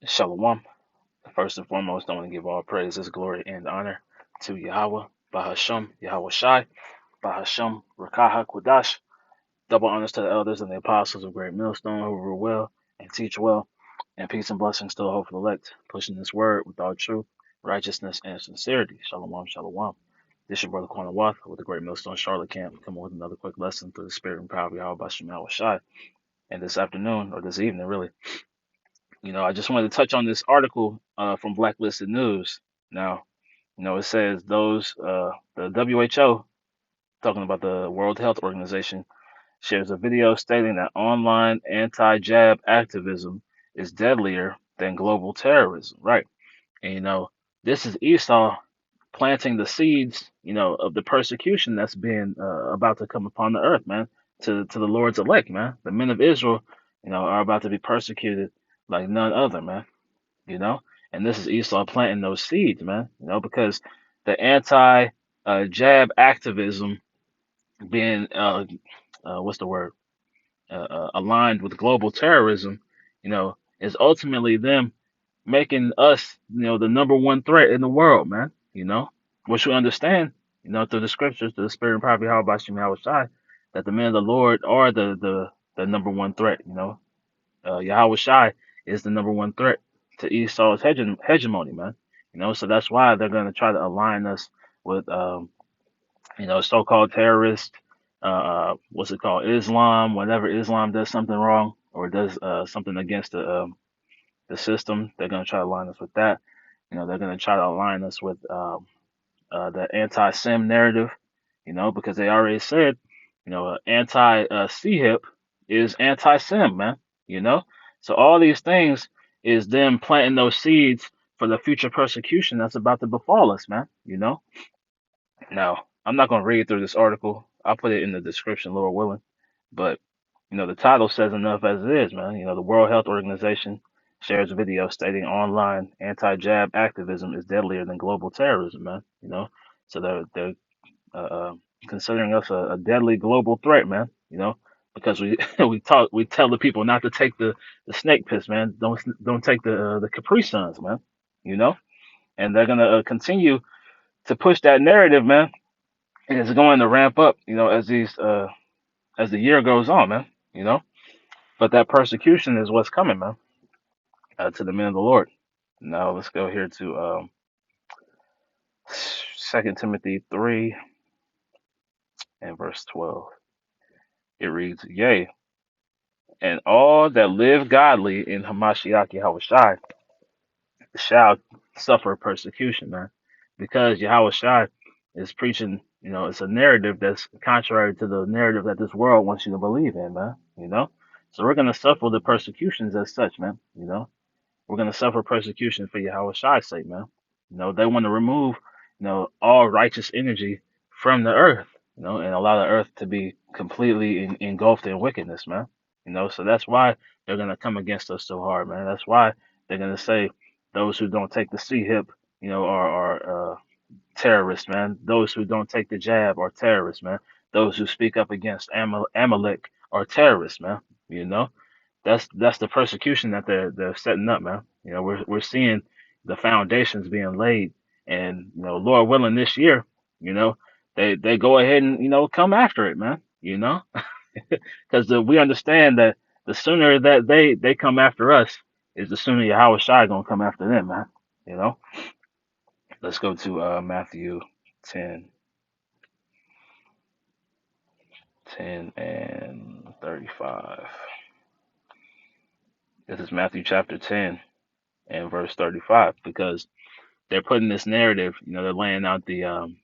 Shalom. First and foremost, I want to give all praises, glory, and honor to Yahweh, Bahasham, Yahweh Shai, Bahasham, Rakaha Kwadash. Double honors to the elders and the apostles of Great Millstone who rule well and teach well, and peace and blessings to the hopeful elect, pushing this word with all truth, righteousness, and sincerity. Shalom, shalom. This is your brother Corner Wath with the Great Millstone Charlotte Camp, coming with another quick lesson through the spirit and power of Yahweh Bahasham Yahweh Shai. And this afternoon, or this evening, really, I just wanted to touch on this article from Blacklisted News. Now, it says the WHO, talking about the World Health Organization, shares a video stating that online anti-jab activism is deadlier than global terrorism. Right. And, this is Esau planting the seeds, of the persecution that's been about to come upon the earth, man, to the Lord's elect, man. The men of Israel, are about to be persecuted like none other, man, you know? And this is Esau planting those seeds, man, because the anti jab activism being, what's the word, aligned with global terrorism, is ultimately them making us, the number one threat in the world, man, which we understand, through the scriptures, through the spirit and power of Yahweh Bashim Yahweh Shai, that the men of the Lord are the number one threat, Yahweh Shai is the number one threat to Esau's hegemony, man. So that's why they're going to try to align us with, so-called terrorists. What's it called? Islam. Whenever Islam does something wrong or does something against the system, they're going to try to align us with that. They're going to try to align us with the anti-Sim narrative. Because they already said, anti-CHIP is anti-Sim, man. You know, so all these things is them planting those seeds for the future persecution that's about to befall us, man. Now I'm not gonna read through this article. I'll put it in the description, Lord willing. But the title says enough as it is, man. The World Health Organization shares a video stating online anti-jab activism is deadlier than global terrorism, man. So they're uh, uh, considering us a deadly global threat, man. Because we we tell the people not to take the snake piss, man. Don't take the Capri Suns, man. You know, and they're gonna continue to push that narrative, man. And it's going to ramp up, as the year goes on, man. You know, but that persecution is what's coming, man, to the men of the Lord. Now let's go here to 2 Timothy 3 and verse 12. It reads, "Yea, and all that live godly in Hamashiach Yahushai shall suffer persecution, man, because Yahushai is preaching, it's a narrative that's contrary to the narrative that this world wants you to believe in, man, So we're gonna suffer the persecutions as such, man, We're gonna suffer persecution for Yahushai's sake, man. They want to remove, all righteous energy from the earth, and allow the earth to be completely engulfed in wickedness, man. So that's why they're gonna come against us so hard, man. That's why they're gonna say those who don't take the C hip, are terrorists, man. Those who don't take the jab are terrorists, man. Those who speak up against Amalek are terrorists, man. You know, that's the persecution that they're setting up, man. We're seeing the foundations being laid, and Lord willing, this year, you know, they go ahead and come after it, man. Because we understand that the sooner that they come after us is the sooner Yahweh Shai gonna come after them, man. You know. Let's go to Matthew 10, 10 and 35. This is Matthew chapter 10 and verse 35 because they're putting this narrative, they're laying out the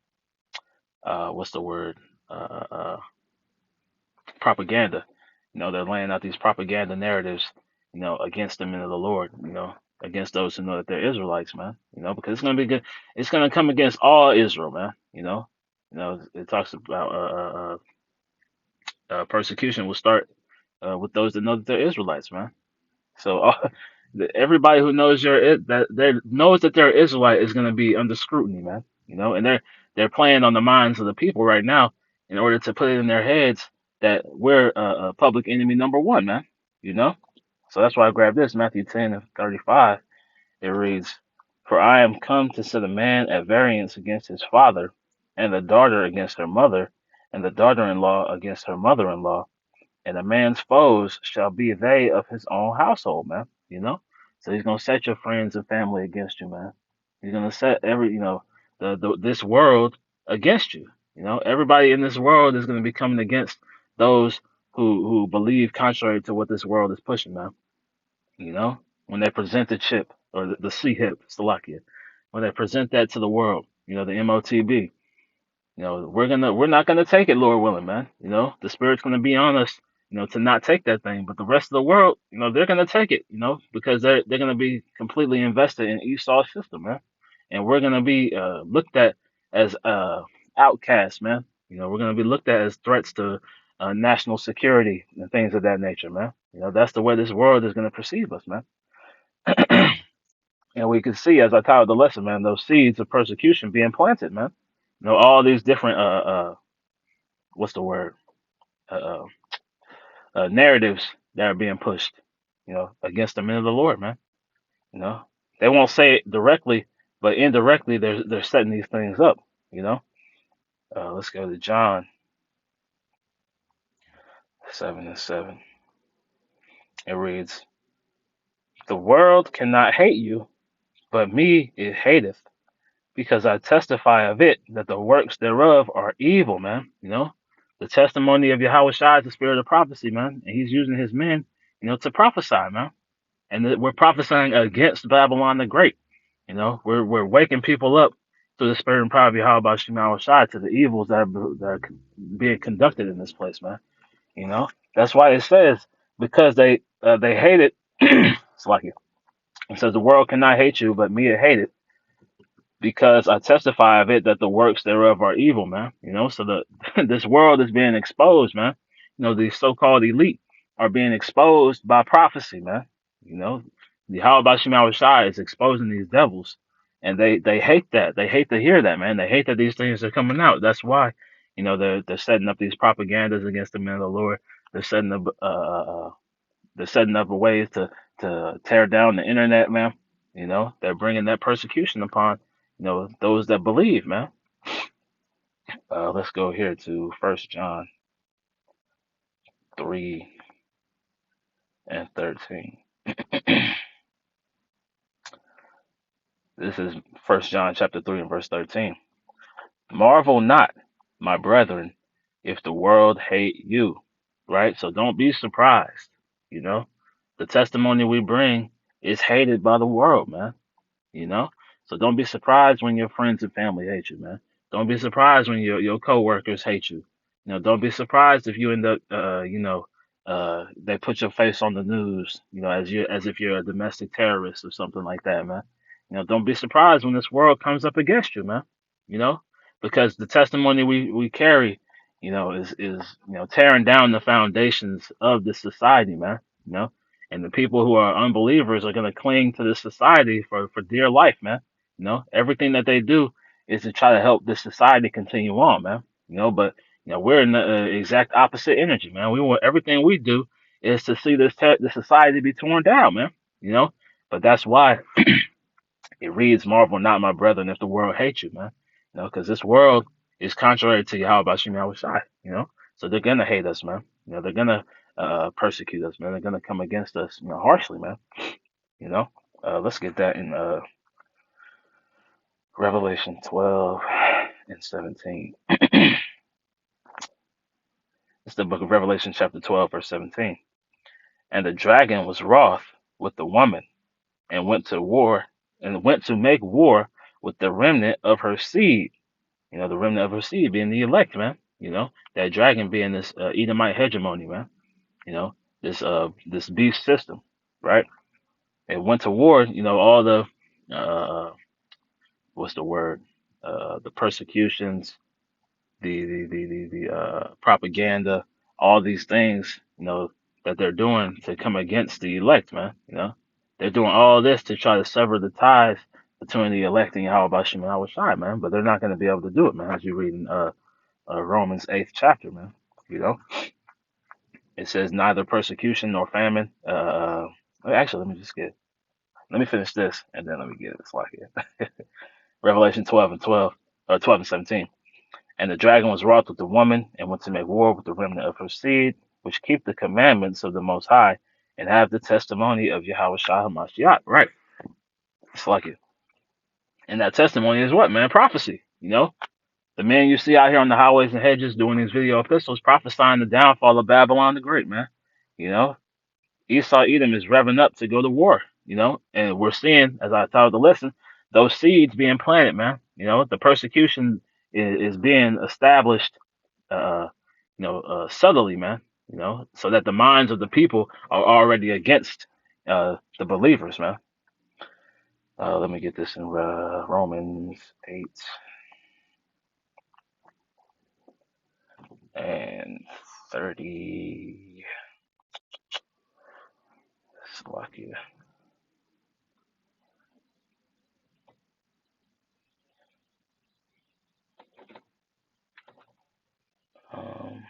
what's the word? Uh, Propaganda. They're laying out these propaganda narratives, against the men of the Lord, against those who know that they're Israelites, man. Because it's gonna be good. It's gonna come against all Israel, man. It talks about persecution will start with those that know that they're Israelites, man. So everybody who knows knows that they're Israelite is going to be under scrutiny, man. And they're playing on the minds of the people right now in order to put it in their heads that we're public enemy number one, man. You know. So that's why I grabbed this Matthew 10 and 35. It reads, "For I am come to set a man at variance against his father, and the daughter against her mother, and the daughter-in-law against her mother-in-law, and a man's foes shall be they of his own household," man. So he's gonna set your friends and family against you, man. He's gonna set this world against you. Everybody in this world is gonna be coming against those who believe contrary to what this world is pushing, man. You know, when they present the chip or the C-hip, Slovakia, when they present that to the world, the MOTB, we're not gonna take it, Lord willing, man. The Spirit's gonna be on us, to not take that thing. But the rest of the world, they're gonna take it, because they're gonna be completely invested in Esau's system, man. And we're gonna be looked at as outcasts, man. We're gonna be looked at as threats to national security and things of that nature, man. That's the way this world is gonna perceive us, man. And we can see, as I titled the lesson, man, those seeds of persecution being planted, man. All these different what's the word? Uh, Narratives that are being pushed, against the men of the Lord, man. You know, they won't say it directly, but indirectly, they're setting these things up. You know, let's go to John 7:7. It reads, "The world cannot hate you, but me it hateth, because I testify of it that the works thereof are evil," man. The testimony of Yahweh Shai is the spirit of prophecy, man, and he's using his men, to prophesy, man. And we're prophesying against Babylon the Great. We're waking people up to the spirit and power of Yahweh Shema Shai, to the evils that are being conducted in this place, man. That's why it says, because they hate it. It's like it says, "The world cannot hate you, but me it hate it, because I testify of it that the works thereof are evil," man. So this world is being exposed, man. These so-called elite are being exposed by prophecy, man. The How about Shemal Shai is exposing these devils, and they hate that. They hate to hear that, man. They hate that these things are coming out. That's why, they're setting up these propagandas against the men of the Lord. They're setting up ways to tear down the internet, man. They're bringing that persecution upon those that believe, man. Let's go here to First John 3:13. This is First John chapter 3 and verse 13. "Marvel not, my brethren, if the world hate you." Right? So don't be surprised. The testimony we bring is hated by the world, man. You know? So don't be surprised when your friends and family hate you, man. Don't be surprised when your coworkers hate you. Don't be surprised if you end up they put your face on the news, as if you're a domestic terrorist or something like that, man. Don't be surprised when this world comes up against you, man. You know, because the testimony we carry, is tearing down the foundations of this society, man. You know, and the people who are unbelievers are going to cling to this society for dear life, man. Everything that they do is to try to help this society continue on, man. But we're in the exact opposite energy, man. We want everything we do is to see the society be torn down, man. But that's why it reads, "Marvel not, my brethren, if the world hates you," man. Because this world is contrary to Yahweh Bashim Yahushai, so they're gonna hate us, man. They're gonna persecute us, man. They're gonna come against us, harshly, man. Let's get that in Revelation 12:17. It's the book of Revelation, chapter 12, verse 17. "And the dragon was wroth with the woman, and went to make war with the remnant of her seed." The remnant of her seed being the elect, man. That dragon being this Edomite hegemony, man. This beast system, right? It went to war. All the what's the word? The persecutions, the propaganda, all these things, that they're doing to come against the elect, man. They're doing all this to try to sever the ties between the elect and Yahweh Shem and Yahweh Shai, man. But they're not going to be able to do it, man. As you read in Romans 8th chapter, man. It says neither persecution nor famine. Actually, let me just get Let me finish this, and then let me get it. It's like it. Revelation 12 and 12, or 12 and 17. And the dragon was wroth with the woman, and went to make war with the remnant of her seed, which keep the commandments of the Most High, and have the testimony of Yahweh Shah Hamashiach. Right. It's like it. And that testimony is what, man? Prophecy. The man you see out here on the highways and hedges doing these video epistles prophesying the downfall of Babylon the Great, man. You know, Esau Edom is revving up to go to war, and we're seeing, as I told the lesson, those seeds being planted, man. The persecution is being established, uh, subtly, man, so that the minds of the people are already against the believers, man. Let me get this in Romans 8 and 30. Slovakia. Um,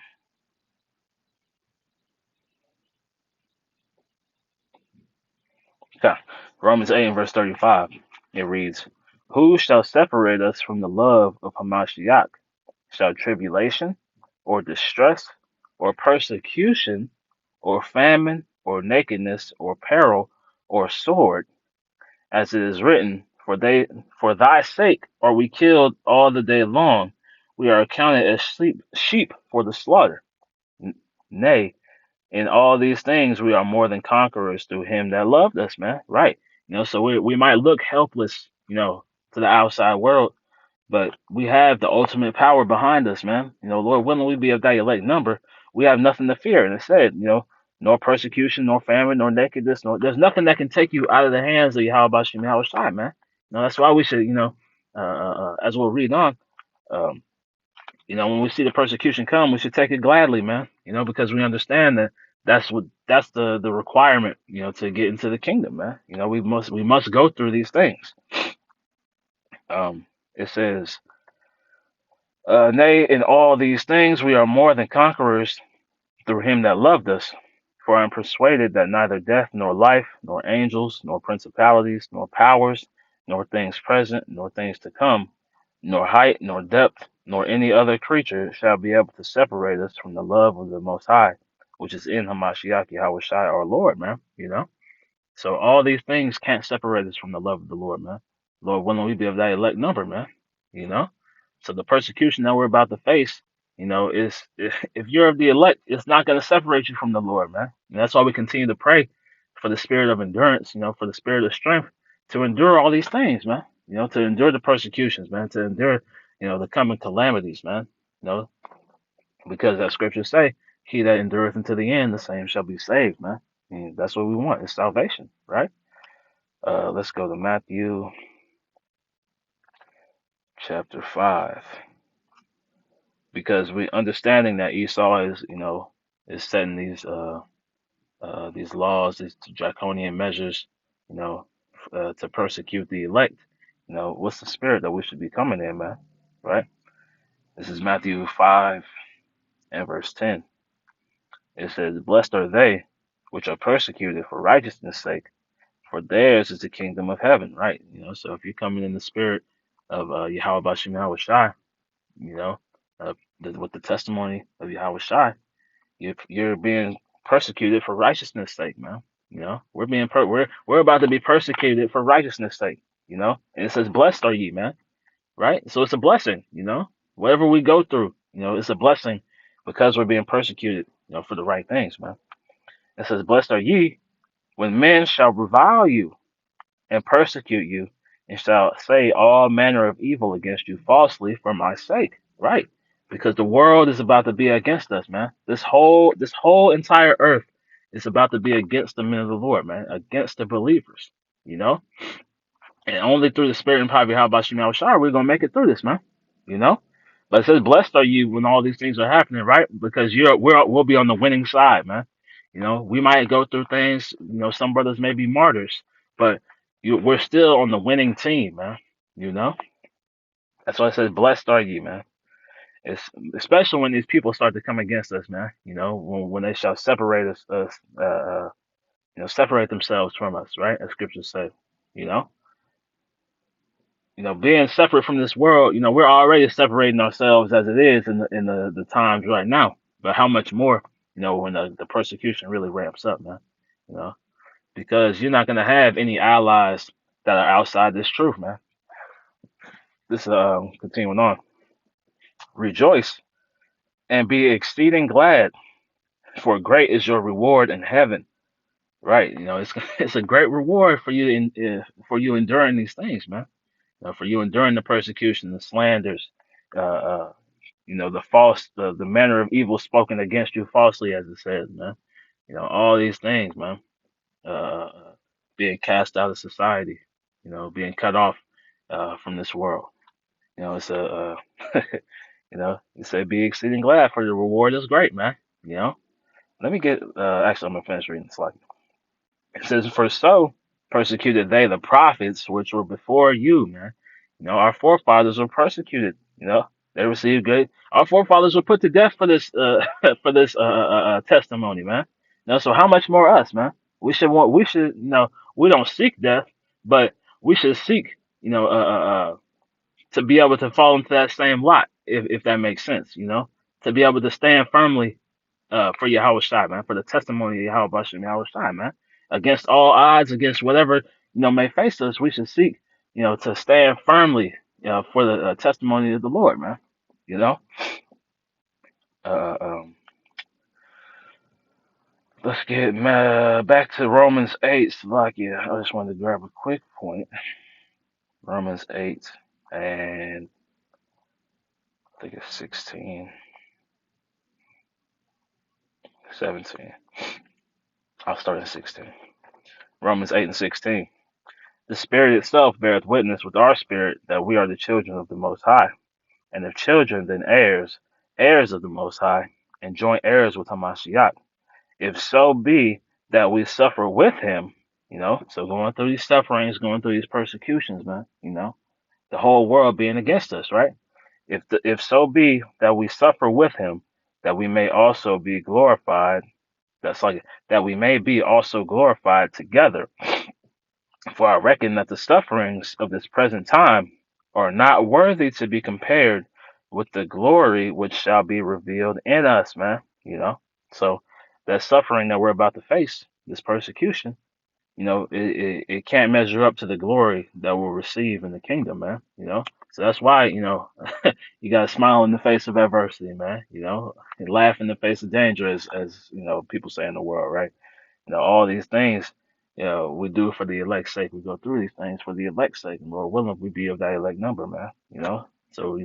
okay. Romans 8 and verse 35. It reads, "Who shall separate us from the love of Hamashiach? Shall tribulation, or distress, or persecution, or famine, or nakedness, or peril, or sword? As it is written, for thy sake are we killed all the day long. We are accounted as sheep for the slaughter. Nay, in all these things we are more than conquerors through him that loved us," man. Right. So we might look helpless, to the outside world, but we have the ultimate power behind us, man. Lord willing, we be of thy elect number. We have nothing to fear. And it said, nor persecution, nor famine, nor nakedness, there's nothing that can take you out of the hands of Yahweh Shem Yahweh Shai, man. That's why we should, as we'll read on, um, when we see the persecution come, we should take it gladly, man. Because we understand that that's the requirement, to get into the kingdom, man. We must go through these things. It says, "Nay, in all these things we are more than conquerors through him that loved us. For I am persuaded that neither death, nor life, nor angels, nor principalities, nor powers, nor things present, nor things to come, nor height, nor depth, nor any other creature shall be able to separate us from the love of the Most High, which is in Hamashiach Yahweh Shai our Lord," man. So all these things can't separate us from the love of the Lord, man. Lord willing, we be of that elect number, man. You know. So the persecution that we're about to face, is if you're of the elect, it's not going to separate you from the Lord, man. And that's why we continue to pray for the spirit of endurance, for the spirit of strength to endure all these things, man. To endure the persecutions, man, to endure, the coming calamities, man. You know, because as scriptures say, he that endureth unto the end, the same shall be saved, man. And that's what we want, is salvation, right? Let's go to Matthew chapter 5. Because we understanding that Esau is setting these laws, these draconian measures, to persecute the elect. What's the spirit that we should be coming in, man? Right? This is Matthew 5 and verse 10. It says, "Blessed are they which are persecuted for righteousness' sake, for theirs is the kingdom of heaven." Right? So if you're coming in the spirit of Yahweh Bashim Yahweh Shai, you know, uh, with the testimony of Yahweh Shai, you're being persecuted for righteousness' sake, man. We're about to be persecuted for righteousness' sake. And it says, "Blessed are ye," man. Right? So it's a blessing. Whatever we go through, it's a blessing because we're being persecuted, for the right things, man. It says, "Blessed are ye when men shall revile you and persecute you, and shall say all manner of evil against you falsely for my sake." Right? Because the world is about to be against us, man. This whole entire earth is about to be against the men of the Lord, man, against the believers. You know, and only through the Spirit and power of Yahweh Shai Shai we're gonna make it through this, man. You know. But it says, "Blessed are you when all these things are happening," right? Because we'll be on the winning side, man. We might go through things. Some brothers may be martyrs, but we're still on the winning team, man. You know. That's why it says, "Blessed are you," man. It's especially when these people start to come against us, man. When they shall separate us, separate themselves from us, right? As scriptures say. You know, being separate from this world, we're already separating ourselves as it is in the times right now. But how much more, when the persecution really ramps up, man. You know, because you're not gonna have any allies that are outside this truth, man. This continuing on. Rejoice and be exceeding glad, for great is your reward in heaven. Right? It's it's a great reward for you for you enduring these things, man. For you enduring the persecution, the slanders, uh, the manner of evil spoken against you falsely, as it says, man. All these things, man. Uh, being cast out of society, being cut off from this world. It's a, you say be exceeding glad for the reward is great, man. Let me get, actually, I'm gonna finish reading the slide. It says, for so persecuted they the prophets which were before you, man. Our forefathers were persecuted. They received good. Our forefathers were put to death for this, for this testimony, man. So how much more us, man? We should, we don't seek death, but we should seek, to be able to fall into that same lot, if that makes sense, to be able to stand firmly for Yahweh Shai, man, for the testimony of Yahweh Bashim Yahweh Shai, man. Against all odds, against whatever, may face us, we should seek, to stand firmly, for the testimony of the Lord, man. You know? Uh, um, let's get back to Romans 8, Slovakia. I just wanted to grab a quick point. Romans 8, and I think it's 16, 17. I'll start at 16. Romans 8 and 16. The Spirit itself beareth witness with our spirit that we are the children of the Most High. And if children, then heirs, heirs of the Most High, and joint heirs with Hamashiach. If so be that we suffer with him, so going through these sufferings, going through these persecutions, man, the whole world being against us, right? If so be that we suffer with him, that we may also be glorified, that we may be also glorified together. For I reckon that the sufferings of this present time are not worthy to be compared with the glory which shall be revealed in us, man. So that suffering that we're about to face, this persecution, it can't measure up to the glory that we'll receive in the kingdom, man. So that's why, you gotta smile in the face of adversity, man. And laugh in the face of danger, as people say in the world, right? All these things, we do for the elect's sake. We go through these things for the elect's sake. And Lord willing, we be of that elect number, man. So,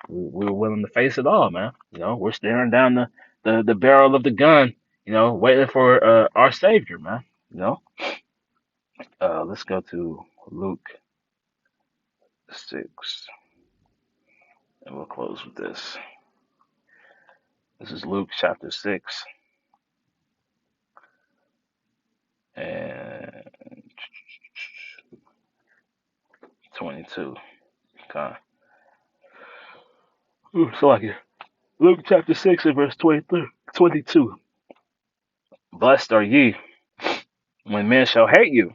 we're willing to face it all, man. We're staring down the barrel of the gun, waiting for our Savior, man. Let's go to Luke 6, and we'll close with this. This is Luke chapter 6, and 22. Okay. Ooh, so like it. Luke chapter 6 and verse 23, 22. Blessed are ye when men shall hate you,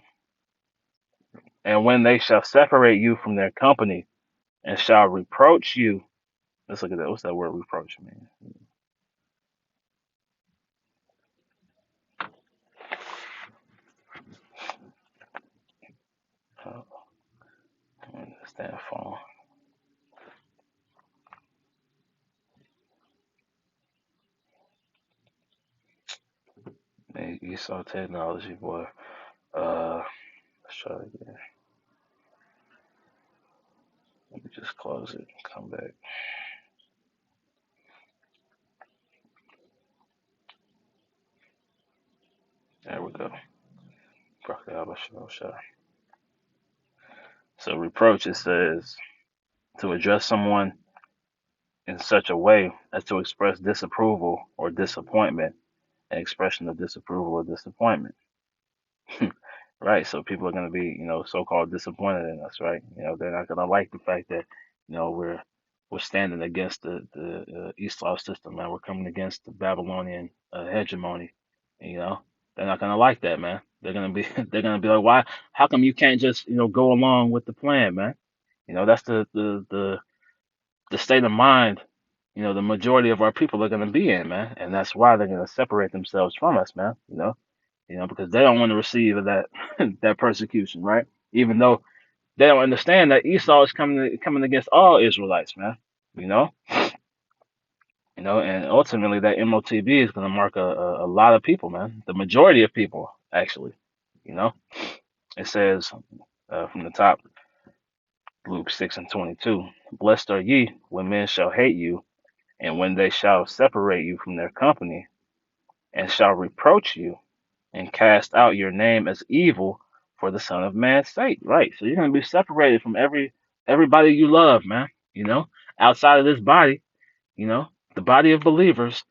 and when they shall separate you from their company, and shall reproach you. Let's look at that. What's that word reproach mean? Oh, stand phone. Man, you saw technology, boy. Let's try it again. Let me just close it and come back. There we go. So reproach, it says to address someone in such a way as to express disapproval or disappointment, an expression of disapproval or disappointment. Right. So people are going to be, so-called disappointed in us, right? They're not going to like the fact that, we're standing against the Esau system, man. We're coming against the Babylonian hegemony. And, they're not going to like that, man. They're gonna be they're gonna be like, why? How come you can't just go along with the plan, man? That's the state of mind. The majority of our people are gonna be in, man, and that's why they're gonna separate themselves from us, man. Because they don't want to receive that that persecution, right? Even though they don't understand that Esau is coming against all Israelites, man. You know, and ultimately that MOTB is going to mark a lot of people, man. The majority of people, actually. You know, it says from the top, Luke 6:22, blessed are ye when men shall hate you, and when they shall separate you from their company, and shall reproach you, and cast out your name as evil for the Son of Man's sake. Right. So you're going to be separated from everybody you love, man. Outside of this body, you know, the body of believers,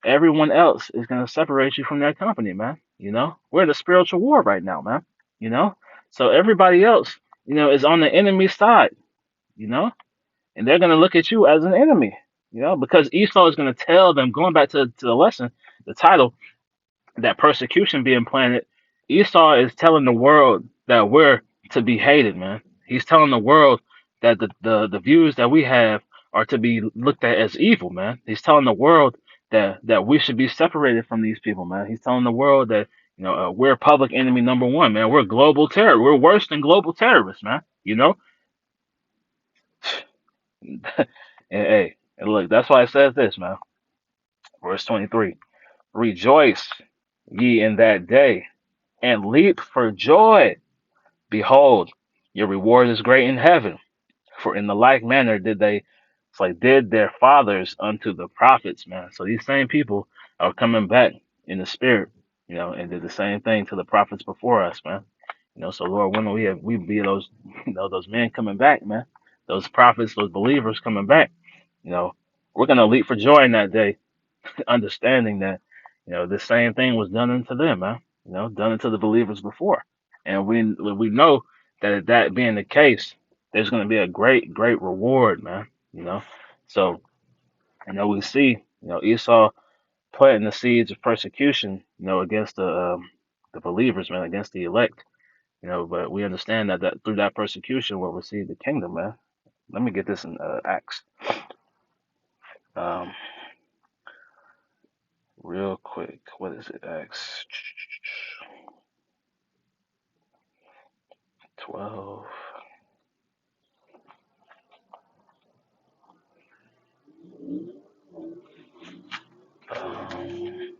everyone else is going to separate you from their company, man. We're in a spiritual war right now, man. You know, so everybody else, is on the enemy side, you know, and they're going to look at you as an enemy, because Esau is going to tell them, going back to the lesson, the title, that persecution being planted, Esau is telling the world that we're to be hated, man. He's telling the world that the views that we have are to be looked at as evil, man. He's telling the world that we should be separated from these people, man. He's telling the world that we're public enemy number one, man. We're global terror. We're worse than global terrorists, man. And, hey, and look, that's why it says this, man. Verse 23: Rejoice ye in that day, and leap for joy. Behold, your reward is great in heaven. For in the like manner did their fathers unto the prophets, man. So these same people are coming back in the spirit, and did the same thing to the prophets before us, man. So Lord, when we be those, those men coming back, man, those prophets, those believers coming back, you know, we're gonna leap for joy in that day, understanding that, the same thing was done unto them, man. Done unto the believers before, and we know that that being the case, there's going to be a great reward, man. You know, so we see Esau planting the seeds of persecution, against the believers, man, against the elect. But we understand that through that persecution, we'll receive the kingdom, man. Let me get this in Acts, um, real quick. What is it? Acts 12. Um,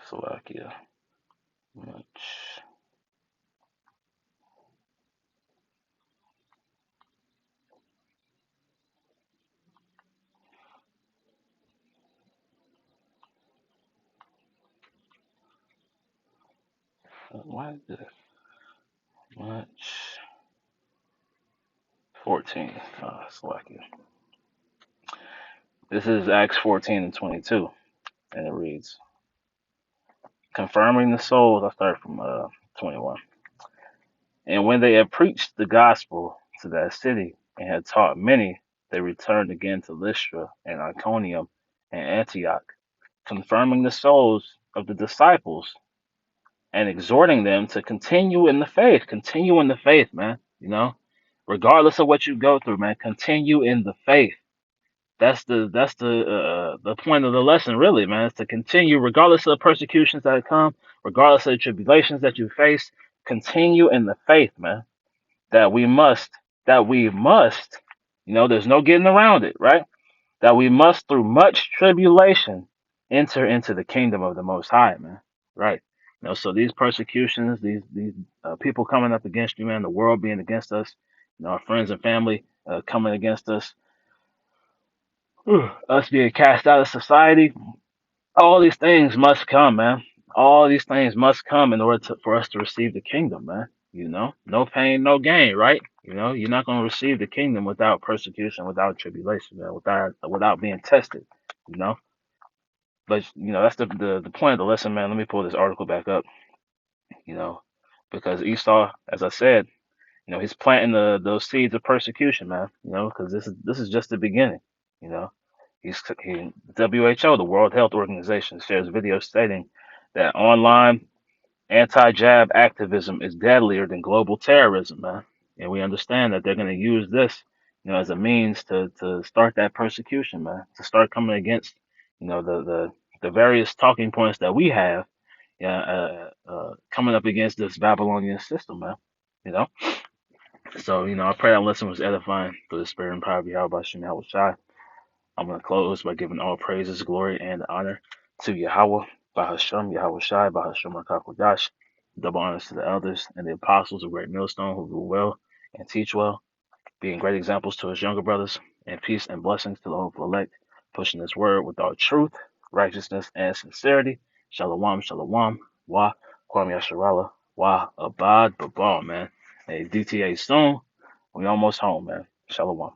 Slovakia. Much. Why is this? Much. 14. Slovakia. This is Acts 14:22, and it reads, confirming the souls. I start from 21. And when they had preached the gospel to that city and had taught many, they returned again to Lystra and Iconium and Antioch, confirming the souls of the disciples and exhorting them to continue in the faith. Continue in the faith, man. Regardless of what you go through, man, continue in the faith. That's the point of the lesson, really, man. Is to continue, regardless of the persecutions that come, regardless of the tribulations that you face. Continue in the faith, man. That we must, that we must. There's no getting around it, right? That we must, through much tribulation, enter into the kingdom of the Most High, man. Right. So these persecutions, these people coming up against you, man, the world being against us, our friends and family coming against us, us being cast out of society, all these things must come, man. All these things must come in order for us to receive the kingdom, man. No pain, no gain, right? You're not going to receive the kingdom without persecution, without tribulation, man, without being tested, you know. But that's the point of the lesson, man. Let me pull this article back up, you know, because Esau, as I said, he's planting those seeds of persecution, man. Because this is just the beginning, you know. WHO, the World Health Organization, shares videos stating that online anti-jab activism is deadlier than global terrorism, man. And we understand that they're going to use this, as a means to start that persecution, man, to start coming against, the various talking points that we have, yeah, coming up against this Babylonian system, man. You know, so I pray that lesson was edifying through the spirit and power of Yahweh Shem Yahweh Shai. I'm going to close by giving all praises, glory, and honor to Yahweh, Bahashem, Yahweh Shai, Bahashem Rakakwadash. Double honors to the elders and the apostles of Great Millstone who rule well and teach well, being great examples to his younger brothers, and peace and blessings to the hopeful elect, pushing this word with all truth, righteousness, and sincerity. Shalom, shalom, wa, kwam yasharala, wa, abad, babal, man. Hey, DTA soon. We almost home, man. Shalom.